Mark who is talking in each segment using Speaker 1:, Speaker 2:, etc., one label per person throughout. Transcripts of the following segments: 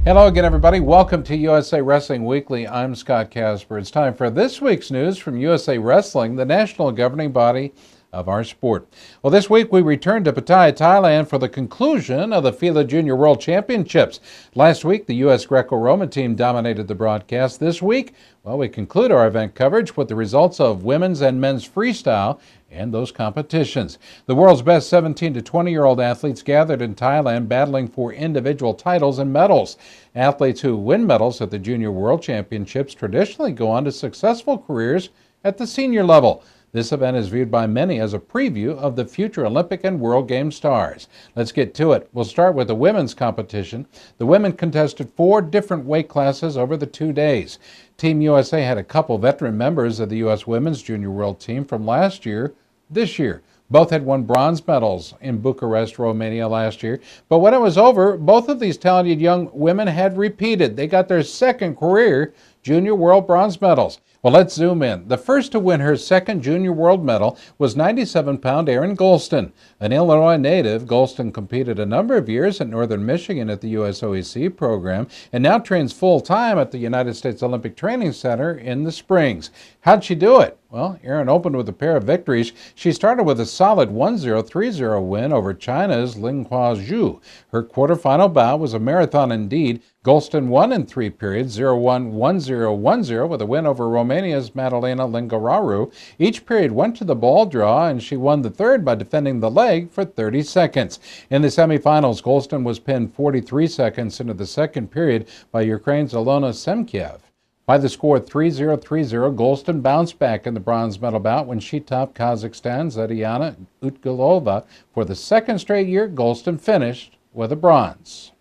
Speaker 1: Hello again, everybody. Welcome to USA Wrestling Weekly. I'm Scott Casper. It's time for this week's news from USA Wrestling, the national governing body of our sport. Well, this week we returned to Pattaya, Thailand for the conclusion of the FILA Junior World Championships. Last week, the U.S. Greco-Roman team dominated the broadcast. This week, well, we conclude our event coverage with the results of women's and men's freestyle and those competitions. The world's best 17 to 20-year-old athletes gathered in Thailand battling for individual titles and medals. Athletes who win medals at the Junior World Championships traditionally go on to successful careers at the senior level. This event is viewed by many as a preview of the future Olympic and World Game stars. Let's get to it. We'll start with the women's competition. The women contested 4 different weight classes over the 2 days. Team USA had a couple veteran members of the U.S. Women's Junior World Team from last year, this year. Both had won bronze medals in Bucharest, Romania last year. But when it was over, both of these talented young women had repeated. They got their second career Junior World bronze medals. Well, let's zoom in. The first to win her second Junior World medal was 97-pound Erin Golston. An Illinois native, Golston competed a number of years at Northern Michigan at the USOEC program and now trains full-time at the United States Olympic Training Center in the Springs. How'd she do it? Well, Erin opened with a pair of victories. She started with a solid 1-0, 3-0 win over China's Linghua Zhu. Her quarterfinal bout was a marathon indeed. Golston won in 3 periods, 0-1, 1-0, 1-0, with a win over Romania's Madalena Lingararu. Each period went to the ball draw, and she won the third by defending the leg for 30 seconds. In the semifinals, Golston was pinned 43 seconds into the second period by Ukraine's Ilona Semkiev. By the score 3-0, 3-0, Golston bounced back in the bronze medal bout when she topped Kazakhstan's Zadiana Utgulova. For the second straight year, Golston finished with a bronze.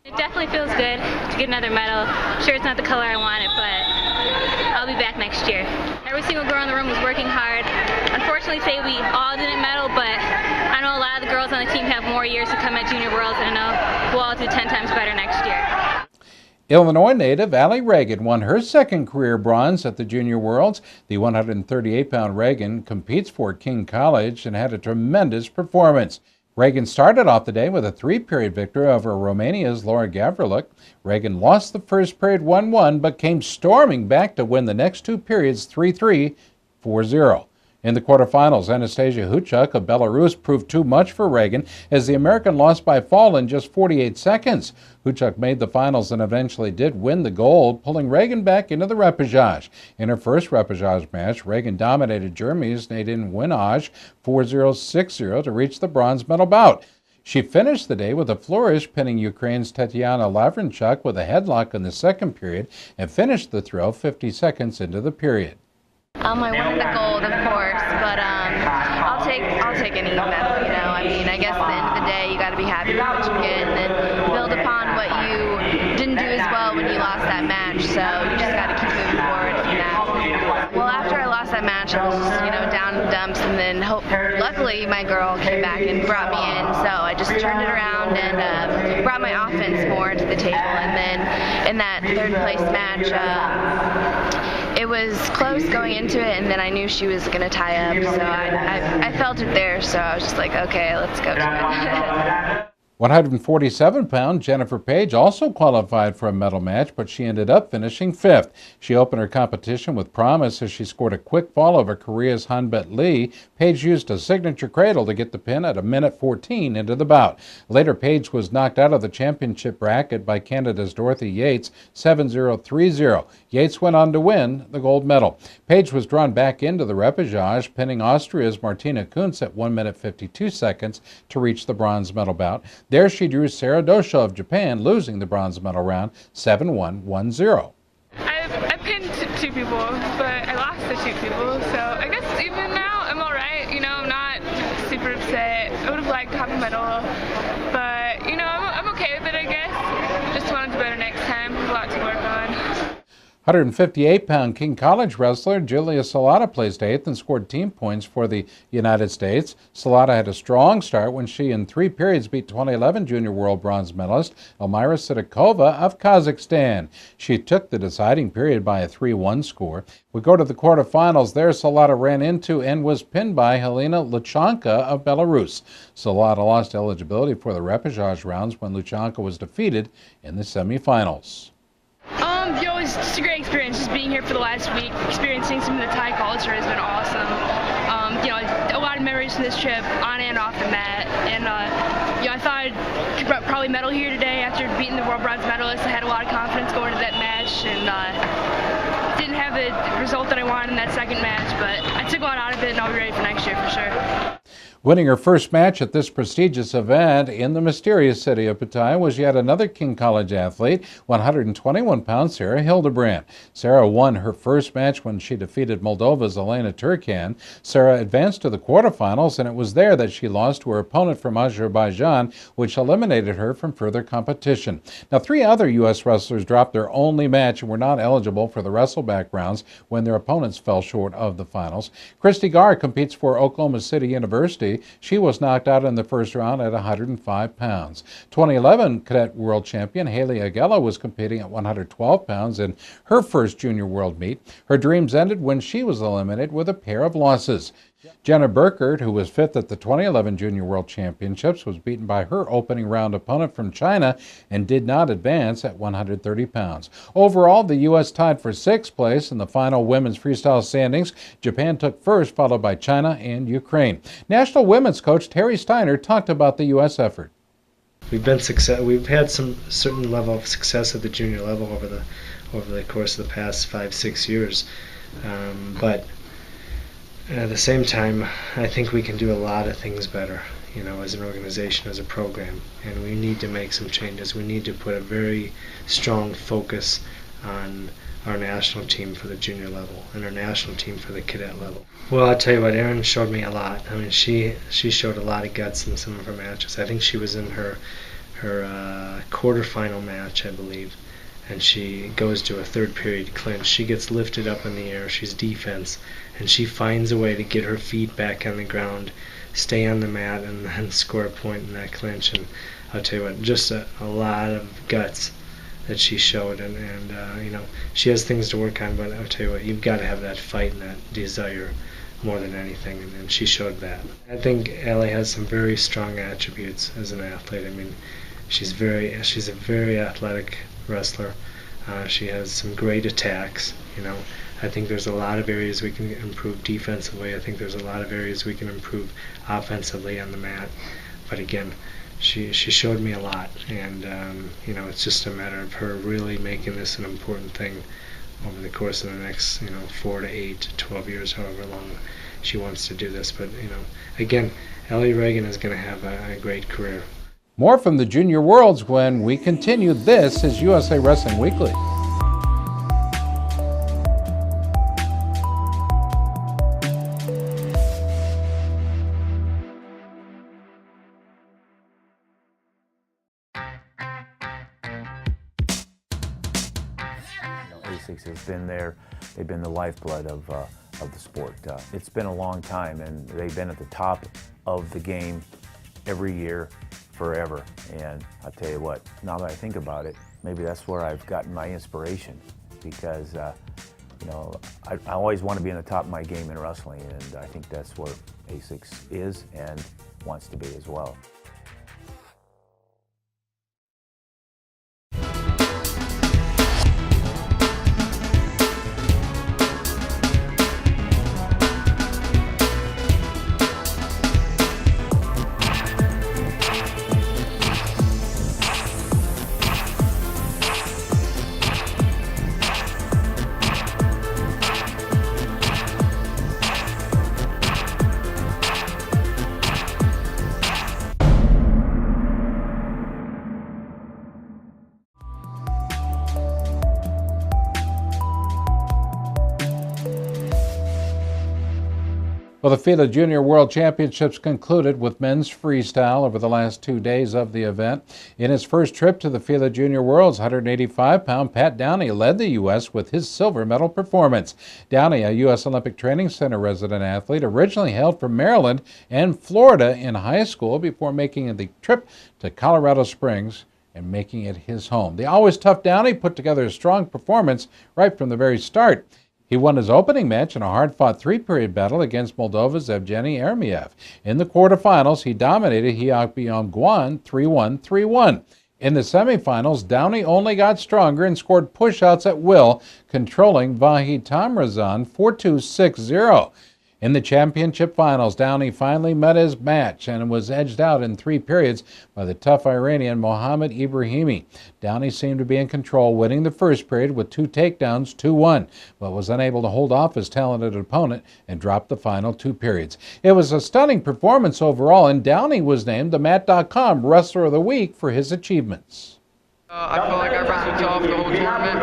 Speaker 2: It definitely feels good to get another medal. Sure, it's not the color I wanted, but I'll be back next year. Every single girl in the room was working hard. Unfortunately, say we all didn't medal, but I know a lot of the girls on the team have more years to come at Junior Worlds, and I know we'll all do 10 times better next year.
Speaker 1: Illinois native Allie Reagan won her second career bronze at the Junior Worlds. The 138-pound Reagan competes for King College and had a tremendous performance. Reagan started off the day with a 3-period victory over Romania's Laura Gavrilyuk. Reagan lost the first period 1-1, but came storming back to win the next 2 periods 3-3, 4-0. In the quarterfinals, Anastasia Huchuk of Belarus proved too much for Reagan as the American lost by fall in just 48 seconds. Huchuk made the finals and eventually did win the gold, pulling Reagan back into the repechage. In her first repechage match, Reagan dominated Germany's Nadine Winage 4-0, 6-0 to reach the bronze medal bout. She finished the day with a flourish, pinning Ukraine's Tatiana Lavrenchuk with a headlock in the second period and finished the throw 50 seconds into the period.
Speaker 3: I wanted the gold, of course, but I'll take any medal, you know. I mean, I guess at the end of the day, you got to be happy with what you get and then build upon what you didn't do as well when you lost that match. So you just got to keep moving forward from that. Well, after I lost that match, I was just, down in the dumps, and then luckily my girl came back and brought me in. So I just turned it around and brought my offense more to the table. And then in that third place match, it was close going into it, and then I knew she was going to tie up, so I felt it there, so I was just like, okay, let's go to it.
Speaker 1: 147-pound Jennifer Page also qualified for a medal match, but she ended up finishing 5th. She opened her competition with promise as she scored a quick fall over Korea's Hanbet Lee. Page used a signature cradle to get the pin at 1:14 into the bout. Later, Page was knocked out of the championship bracket by Canada's Dorothy Yates 7-0, 3-0. Yates went on to win the gold medal. Page was drawn back into the repechage, pinning Austria's Martina Kuntz at 1:52 seconds to reach the bronze medal bout. There she drew Sarah Dosho of Japan, losing the bronze medal round 7-1, 1-0.
Speaker 4: I pinned 2 people, but I lost to 2 people, so I guess even now I'm all right. I'm not super upset. I would have liked to have a medal, but I'm okay with it, I guess. Just want to do better next time. A lot to work on.
Speaker 1: 158-pound King College wrestler Julia Salata placed 8th and scored team points for the United States. Salata had a strong start when she in 3 periods beat 2011 Junior World Bronze medalist Elmira Sidakova of Kazakhstan. She took the deciding period by a 3-1 score. We go to the quarterfinals. There, Salata ran into and was pinned by Helena Luchanka of Belarus. Salata lost eligibility for the repechage rounds when Luchanka was defeated in the semifinals.
Speaker 5: It's just a great experience just being here for the last week, experiencing some of the Thai culture has been awesome. A lot of memories from this trip on and off the mat, and I thought I'd probably medal here today after beating the world bronze medalist. I had a lot of confidence going into that match, and didn't have the result that I wanted in that second match, but I took a lot out of it, and I'll be ready for next year for sure.
Speaker 1: Winning her first match at this prestigious event in the mysterious city of Pattaya was yet another King College athlete, 121-pound Sarah Hildebrand. Sarah won her first match when she defeated Moldova's Elena Turkan. Sarah advanced to the quarterfinals, and it was there that she lost to her opponent from Azerbaijan, which eliminated her from further competition. Now, 3 other U.S. wrestlers dropped their only match and were not eligible for the wrestleback rounds when their opponents fell short of the finals. Christy Garr competes for Oklahoma City University. She was knocked out in the first round at 105 pounds. 2011 cadet world champion Haley Agella was competing at 112 pounds in her first junior world meet. Her dreams ended when she was eliminated with a pair of losses. Jenna Burkert, who was 5th at the 2011 Junior World Championships, was beaten by her opening round opponent from China and did not advance at 130 pounds. Overall, the U.S. tied for 6th place in the final women's freestyle standings. Japan took first, followed by China and Ukraine. National women's coach Terry Steiner talked about the U.S. effort.
Speaker 6: We've had some certain level of success at the junior level over the course of the past 5-6 years, but at the same time, I think we can do a lot of things better, as an organization, as a program, and we need to make some changes. We need to put a very strong focus on our national team for the junior level and our national team for the cadet level. Well, I'll tell you what, Erin showed me a lot. I mean, she showed a lot of guts in some of her matches. I think she was in her quarterfinal match, I believe, and she goes to a 3rd period clinch. She gets lifted up in the air. She's defense, and she finds a way to get her feet back on the ground, stay on the mat, and then score a point in that clinch. And I'll tell you what, just a lot of guts that she showed, and she has things to work on, but I'll tell you what, you've got to have that fight and that desire more than anything, and she showed that. I think Allie has some very strong attributes as an athlete. I mean, she's a very athletic wrestler. She has some great attacks. I think there's a lot of areas we can improve defensively. I think there's a lot of areas we can improve offensively on the mat. But again, she showed me a lot, and it's just a matter of her really making this an important thing over the course of the next 4 to 8 to 12 years, however long she wants to do this. But again, Ellie Reagan is going to have a great career.
Speaker 1: More from the Junior Worlds when we continue. This is USA Wrestling Weekly.
Speaker 7: ASICS has been there. They've been the lifeblood of the sport. It's been a long time, and they've been at the top of the game every year, forever. And I'll tell you what, now that I think about it, maybe that's where I've gotten my inspiration, because I always want to be in the top of my game in wrestling, and I think that's where ASICS is and wants to be as well.
Speaker 1: Well, the FILA Junior World Championships concluded with men's freestyle over the last 2 days of the event. In his first trip to the FILA Junior Worlds, 185-pound Pat Downey led the U.S. with his silver medal performance. Downey, a U.S. Olympic Training Center resident athlete, originally hailed from Maryland and Florida in high school before making the trip to Colorado Springs and making it his home. The always tough Downey put together a strong performance right from the very start. He won his opening match in a hard-fought three-period battle against Moldova's Evgeny Ermiev. In the quarterfinals, he dominated Hyok Byung-Gwan 3-1, 3-1. In the semifinals, Downey only got stronger and scored push-outs at will, controlling Vahid Tamrazan 4-2, 6-0. In the championship finals, Downey finally met his match and was edged out in 3 periods by the tough Iranian Mohammad Ibrahimi. Downey seemed to be in control, winning the first period with 2 takedowns, 2-1, but was unable to hold off his talented opponent and dropped the final 2 periods. It was a stunning performance overall, and Downey was named the Mat.com Wrestler of the Week for his achievements.
Speaker 8: I feel like I wrestled tough the whole tournament.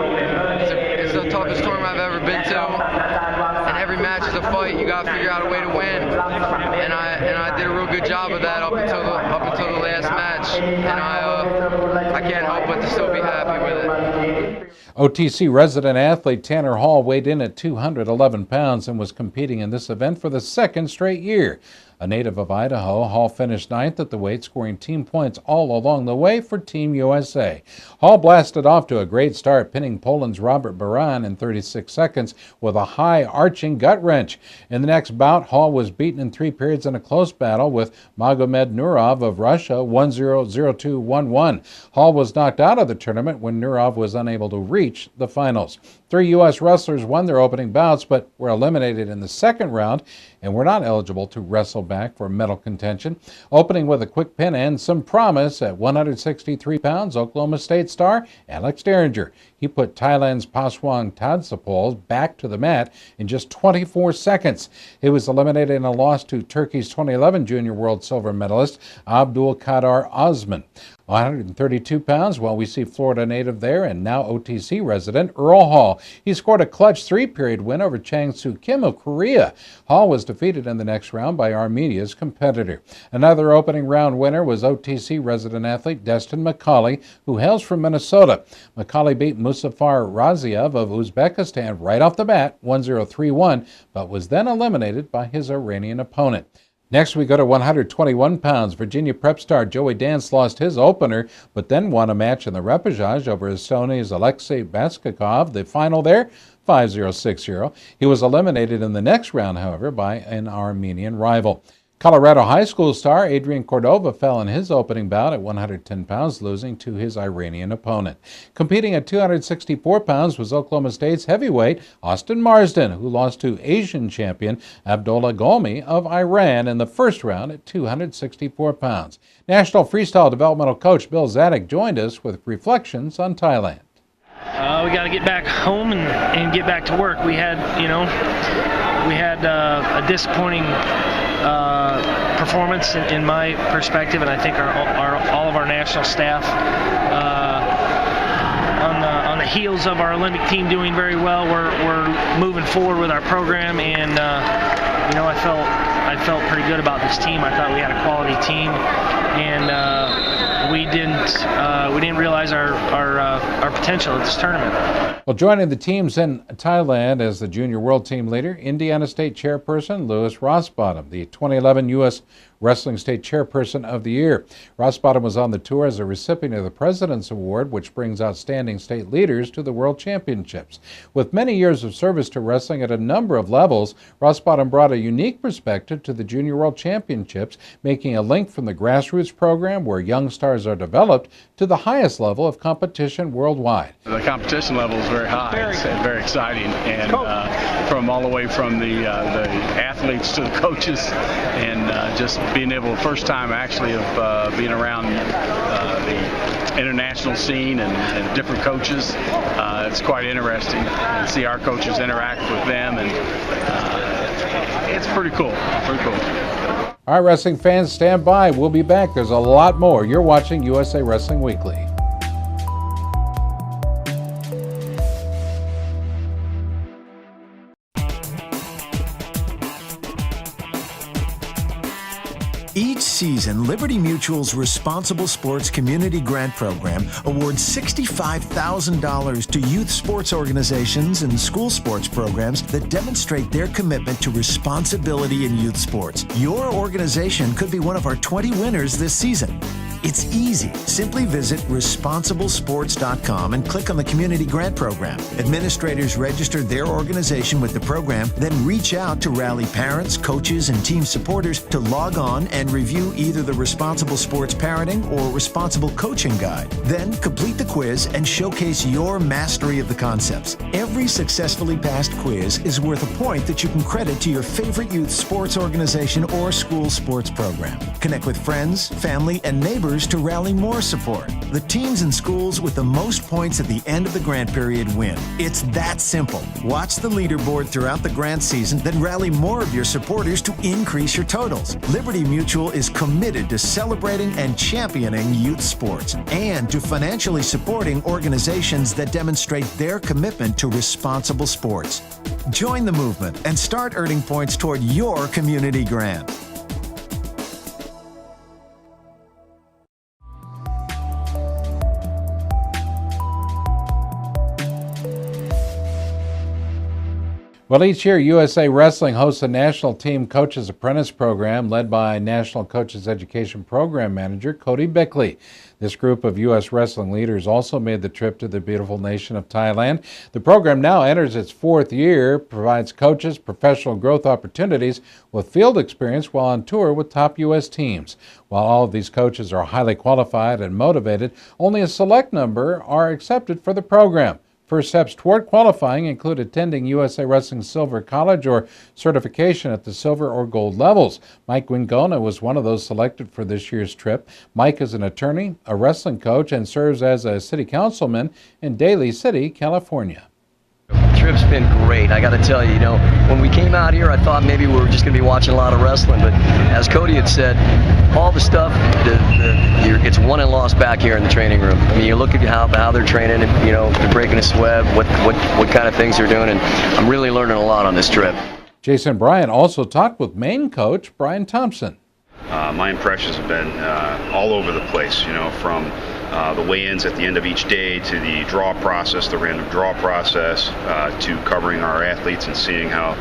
Speaker 8: It's the toughest tournament I've ever been to. And every match is a fight. You got to figure out a way to win. And I did a real good job of that up until the last match. And I can't help but to still be happy with it.
Speaker 1: OTC resident athlete Tanner Hall weighed in at 211 pounds and was competing in this event for the 2nd straight year. A native of Idaho, Hall finished 9th at the weight, scoring team points all along the way for Team USA. Hall blasted off to a great start, pinning Poland's Robert Baran in 36 seconds with a high arching gut wrench. In the next bout, Hall was beaten in 3 periods in a close battle with Magomed Nurov of Russia 1-0, 0-2, 1-1. Hall was knocked out of the tournament when Nurov was unable to reach the finals. 3 U.S. wrestlers won their opening bouts but were eliminated in the second round and were not eligible to wrestle back for medal contention. Opening with a quick pin and some promise at 163 pounds, Oklahoma State star Alex Derringer. He put Thailand's Paswang Tadsapol back to the mat in just 24 seconds. He was eliminated in a loss to Turkey's 2011 Junior World silver medalist Abdul Kadar Osman. 132 pounds, well, we see Florida native there and now OTC resident Earl Hall. He scored a clutch 3-period win over Chang-Soo Kim of Korea. Hall was defeated in the next round by Armenia's competitor. Another opening round winner was OTC resident athlete Destin McCauley, who hails from Minnesota. McCauley beat Musafar Raziev of Uzbekistan right off the bat, 1-0, 3-1, but was then eliminated by his Iranian opponent. Next, we go to 121 pounds. Virginia prep star Joey Dance lost his opener, but then won a match in the repechage over Estonia's Alexei Baskakov. The final there, 5-0, 6-0. He was eliminated in the next round, however, by an Armenian rival. Colorado high school star Adrian Cordova fell in his opening bout at 110 pounds, losing to his Iranian opponent. Competing at 264 pounds was Oklahoma State's heavyweight Austin Marsden, who lost to Asian champion Abdullah Golmi of Iran in the first round at 264 pounds. National Freestyle Developmental Coach Bill Zadig joined us with reflections on Thailand.
Speaker 9: We got to get back home and get back to work. We had a disappointing performance in my perspective, and I think all of our national staff on the heels of our Olympic team doing very well. We're moving forward with our program, and I felt pretty good about this team. I thought we had a quality team, and we didn't realize our potential at this tournament.
Speaker 1: Well, joining the teams in Thailand as the junior world team leader, Indiana State chairperson Louis Rossbottom, the 2011 U.S. Wrestling State Chairperson of the Year. Rossbottom was on the tour as a recipient of the President's Award, which brings outstanding state leaders to the World Championships. With many years of service to wrestling at a number of levels, Rossbottom brought a unique perspective to the Junior World Championships, making a link from the grassroots program where young stars are developed to the highest level of competition worldwide.
Speaker 10: The competition level is very high. It's very exciting, and from all the way from the athletes to the coaches, and just being able, first time actually of being around the international scene and different coaches. It's quite interesting and see our coaches interact with them, and it's pretty cool.
Speaker 1: All right, wrestling fans, stand by. We'll be back. There's a lot more. You're watching USA Wrestling Weekly.
Speaker 11: Each season, Liberty Mutual's Responsible Sports Community Grant Program awards $65,000 to youth sports organizations and school sports programs that demonstrate their commitment to responsibility in youth sports. Your organization could be one of our 20 winners this season. It's easy. Simply visit responsiblesports.com and click on the Community Grant Program. Administrators register their organization with the program, then reach out to rally parents, coaches, and team supporters to log on and review either the Responsible Sports Parenting or Responsible Coaching Guide. Then complete the quiz and showcase your mastery of the concepts. Every successfully passed quiz is worth a point that you can credit to your favorite youth sports organization or school sports program. Connect with friends, family, and neighbors to rally more support. The teams and schools with the most points at the end of the grant period win. It's that simple. Watch the leaderboard throughout the grant season, then rally more of your supporters to increase your totals. Liberty Mutual is committed to celebrating and championing youth sports and to financially supporting organizations that demonstrate their commitment to responsible sports. Join the movement and start earning points toward your community grant.
Speaker 1: Well, each year, USA Wrestling hosts a National Team Coaches Apprentice Program led by National Coaches Education Program Manager Cody Bickley. This group of U.S. wrestling leaders also made the trip to the beautiful nation of Thailand. The program now enters its 4th year, provides coaches professional growth opportunities with field experience while on tour with top U.S. teams. While all of these coaches are highly qualified and motivated, only a select number are accepted for the program. First steps toward qualifying include attending USA Wrestling Silver College or certification at the silver or gold levels. Mike Wingona was one of those selected for this year's trip. Mike is an attorney, a wrestling coach, and serves as a city councilman in Daly City, California.
Speaker 12: The trip's been great. I got to tell you, when we came out here, I thought maybe we were just going to be watching a lot of wrestling, but as Cody had said, all the stuff, it's won and lost back here in the training room. I mean, you look at how they're training, and they're breaking a sweat, what kind of things they're doing, and I'm really learning a lot on this trip.
Speaker 1: Jason Bryant also talked with Maine coach Brian Thompson.
Speaker 13: My impressions have been all over the place, from the weigh-ins at the end of each day to the draw process, the random draw process, to covering our athletes and seeing how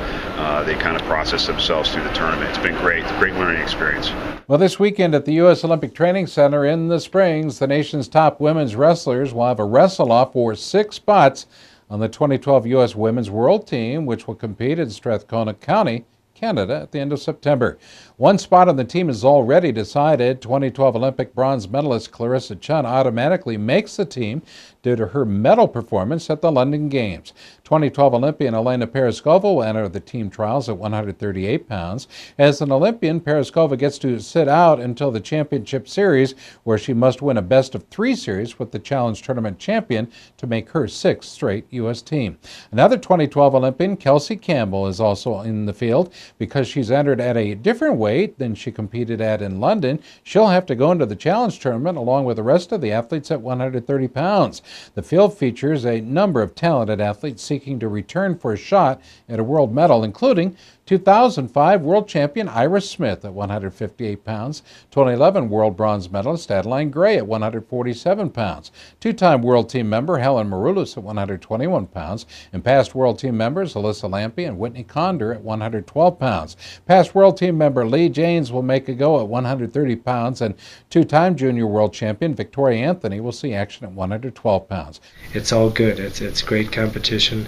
Speaker 13: they kind of process themselves through the tournament. It's been great learning experience.
Speaker 1: Well, this weekend at the U.S. Olympic Training Center in the Springs, the nation's top women's wrestlers will have a wrestle-off for 6 spots on the 2012 U.S. Women's World Team, which will compete in Strathcona County, Canada at the end of September. One spot on the team is already decided. 2012 Olympic bronze medalist Clarissa Chun automatically makes the team due to her medal performance at the London Games. 2012 Olympian Elena Peroskova will enter the team trials at 138 pounds. As an Olympian, Peroskova gets to sit out until the championship series, where she must win a best-of-3 series with the Challenge Tournament champion to make her 6th straight U.S. team. Another 2012 Olympian, Kelsey Campbell, is also in the field. Because she's entered at a different weight than she competed at in London, she'll have to go into the Challenge Tournament along with the rest of the athletes at 130 pounds. The field features a number of talented athletes seeking to return for a shot at a world medal, including 2005 world champion Iris Smith at 158 pounds, 2011 world bronze medalist Adeline Gray at 147 pounds, two-time world team member Helen Maroulis at 121 pounds, and past world team members Alyssa Lampe and Whitney Condor at 112 pounds. Past world team member Lee Janes will make a go at 130 pounds, and two-time junior world champion Victoria Anthony will see action at 112 pounds.
Speaker 6: It's all good. It's great competition.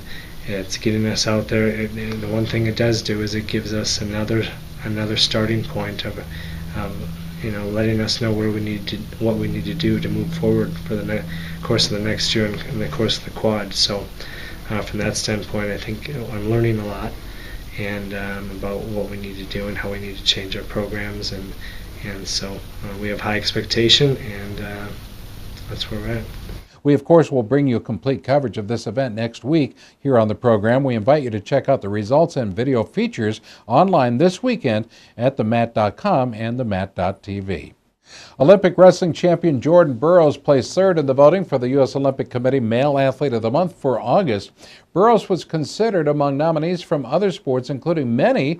Speaker 6: It's getting us out there. And the one thing it does do is it gives us another starting point of letting us know what we need to do to move forward for the course of the next year and the course of the quad. So from that standpoint, I think I'm learning a lot and about what we need to do and how we need to change our programs, and so we have high expectation, and that's where we're at.
Speaker 1: We, of course, will bring you complete coverage of this event next week here on the program. We invite you to check out the results and video features online this weekend at themat.com and themat.tv. Olympic wrestling champion Jordan Burroughs placed 3rd in the voting for the U.S. Olympic Committee Male Athlete of the Month for August. Burroughs was considered among nominees from other sports, including many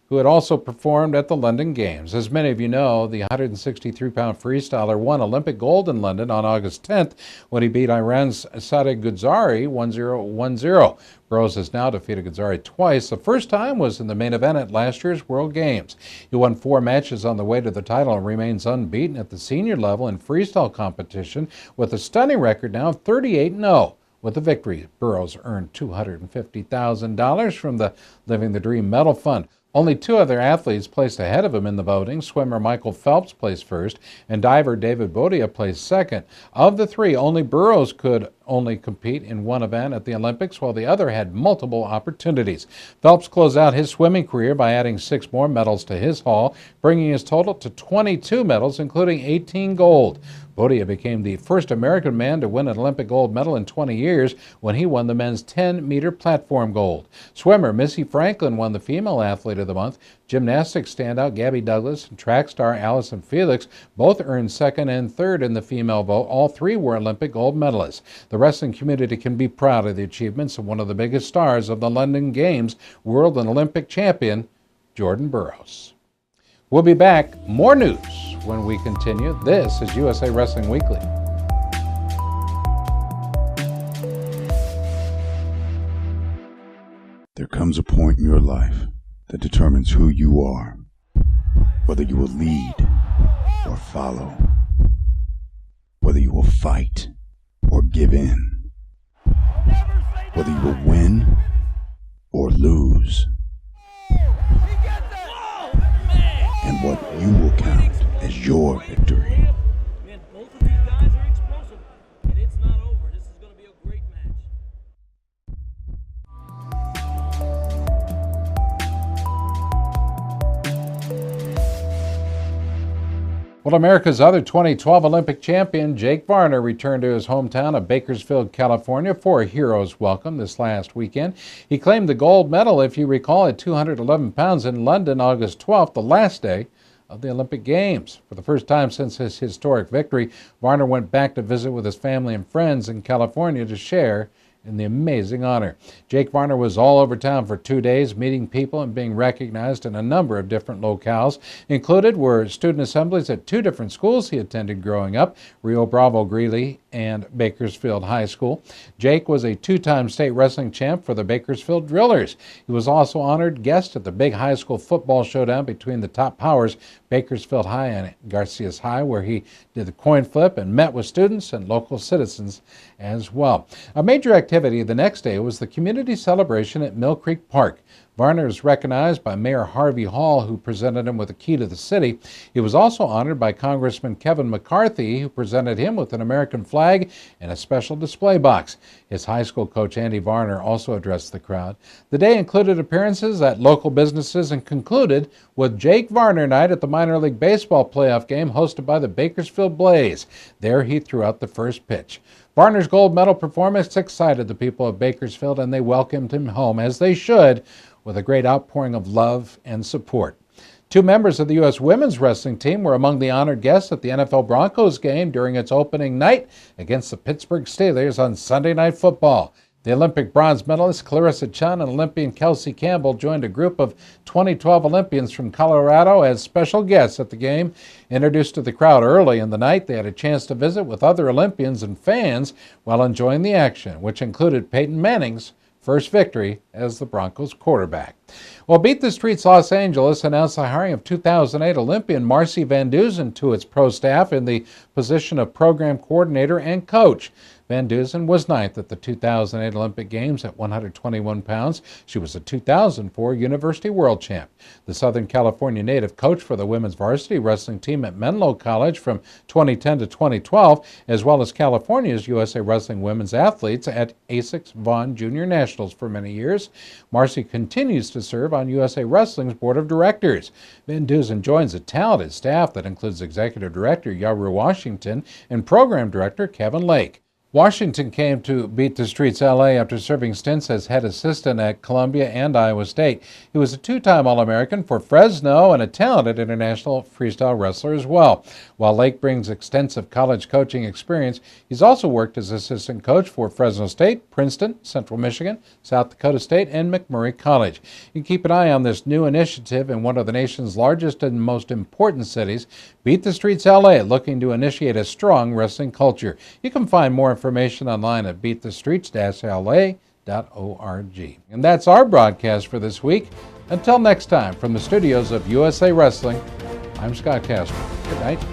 Speaker 1: who had also performed at the London Games. As many of you know, the 163-pound freestyler won Olympic gold in London on August 10th when he beat Iran's Sadegh Ghozzari 1-0. Burroughs has now defeated Ghozzari twice. The first time was in the main event at last year's World Games. He won 4 matches on the way to the title and remains unbeaten at the senior level in freestyle competition with a stunning record now of 38-0. With the victory, Burroughs earned $250,000 from the Living the Dream Medal Fund. Only 2 other athletes placed ahead of him in the voting. Swimmer Michael Phelps placed first, and diver David Bodia placed second. Of the 3, only Burroughs could only compete in one event at the Olympics, while the other had multiple opportunities. Phelps closed out his swimming career by adding 6 more medals to his haul, bringing his total to 22 medals, including 18 gold. Bodia became the first American man to win an Olympic gold medal in 20 years when he won the men's 10-meter platform gold. Swimmer Missy Franklin won the Female Athlete of the Month. Gymnastics standout Gabby Douglas and track star Allison Felix both earned second and third in the female vote. All 3 were Olympic gold medalists. The wrestling community can be proud of the achievements of one of the biggest stars of the London Games, world and Olympic champion Jordan Burroughs. We'll be back. More news when we continue. This is USA Wrestling Weekly.
Speaker 14: There comes a point in your life that determines who you are, whether you will lead or follow, whether you will fight or give in, whether you will win or lose, and what you will count as your victory.
Speaker 15: Man, both of these guys are explosive, and it's not over. This is going to be a great match.
Speaker 1: Well, America's other 2012 Olympic champion, Jake Varner, returned to his hometown of Bakersfield, California for a hero's welcome this last weekend. He claimed the gold medal, if you recall, at 211 pounds in London, August 12th, the last day of the Olympic Games. For the first time since his historic victory, Varner went back to visit with his family and friends in California to share in the amazing honor. Jake Varner was all over town for 2 days, meeting people and being recognized in a number of different locales. Included were student assemblies at 2 different schools he attended growing up, Rio Bravo Greeley and Bakersfield High School. Jake was a 2-time state wrestling champ for the Bakersfield Drillers. He was also honored guest at the big high school football showdown between the top powers, Bakersfield High and Garcias High, where he did the coin flip and met with students and local citizens as well. A major activity the next day was the community celebration at Mill Creek Park. Varner is recognized by Mayor Harvey Hall, who presented him with a key to the city. He was also honored by Congressman Kevin McCarthy, who presented him with an American flag and a special display box. His high school coach, Andy Varner, also addressed the crowd. The day included appearances at local businesses and concluded with Jake Varner Night at the minor league baseball playoff game hosted by the Bakersfield Blaze. There he threw out the first pitch. Varner's gold medal performance excited the people of Bakersfield, and they welcomed him home, as they should, with a great outpouring of love and support. 2 members of the U.S. women's wrestling team were among the honored guests at the NFL Broncos game during its opening night against the Pittsburgh Steelers on Sunday Night Football. The Olympic bronze medalist Clarissa Chun and Olympian Kelsey Campbell joined a group of 2012 Olympians from Colorado as special guests at the game. Introduced to the crowd early in the night, they had a chance to visit with other Olympians and fans while enjoying the action, which included Peyton Manning's first victory as the Broncos quarterback. Well, Beat the Streets Los Angeles announced the hiring of 2008 Olympian Marcy Van Duzen to its pro staff in the position of program coordinator and coach. Van Duzen was 9th at the 2008 Olympic Games at 121 pounds. She was a 2004 University World Champ. The Southern California native coached for the women's varsity wrestling team at Menlo College from 2010 to 2012, as well as California's USA Wrestling women's athletes at ASICS Vaughn Junior Nationals for many years. Marcy continues to serve on USA Wrestling's board of directors. Van Duzen joins a talented staff that includes Executive Director Yaru Washington and Program Director Kevin Lake. Washington came to Beat the Streets LA after serving stints as head assistant at Columbia and Iowa State. He was a two-time All-American for Fresno and a talented international freestyle wrestler as well. While Lake brings extensive college coaching experience, he's also worked as assistant coach for Fresno State, Princeton, Central Michigan, South Dakota State, and McMurray College. You can keep an eye on this new initiative in one of the nation's largest and most important cities, Beat the Streets LA, looking to initiate a strong wrestling culture. You can find more information online at beatthestreets-la.org. And that's our broadcast for this week. Until next time, from the studios of USA Wrestling, I'm Scott Casper. Good night.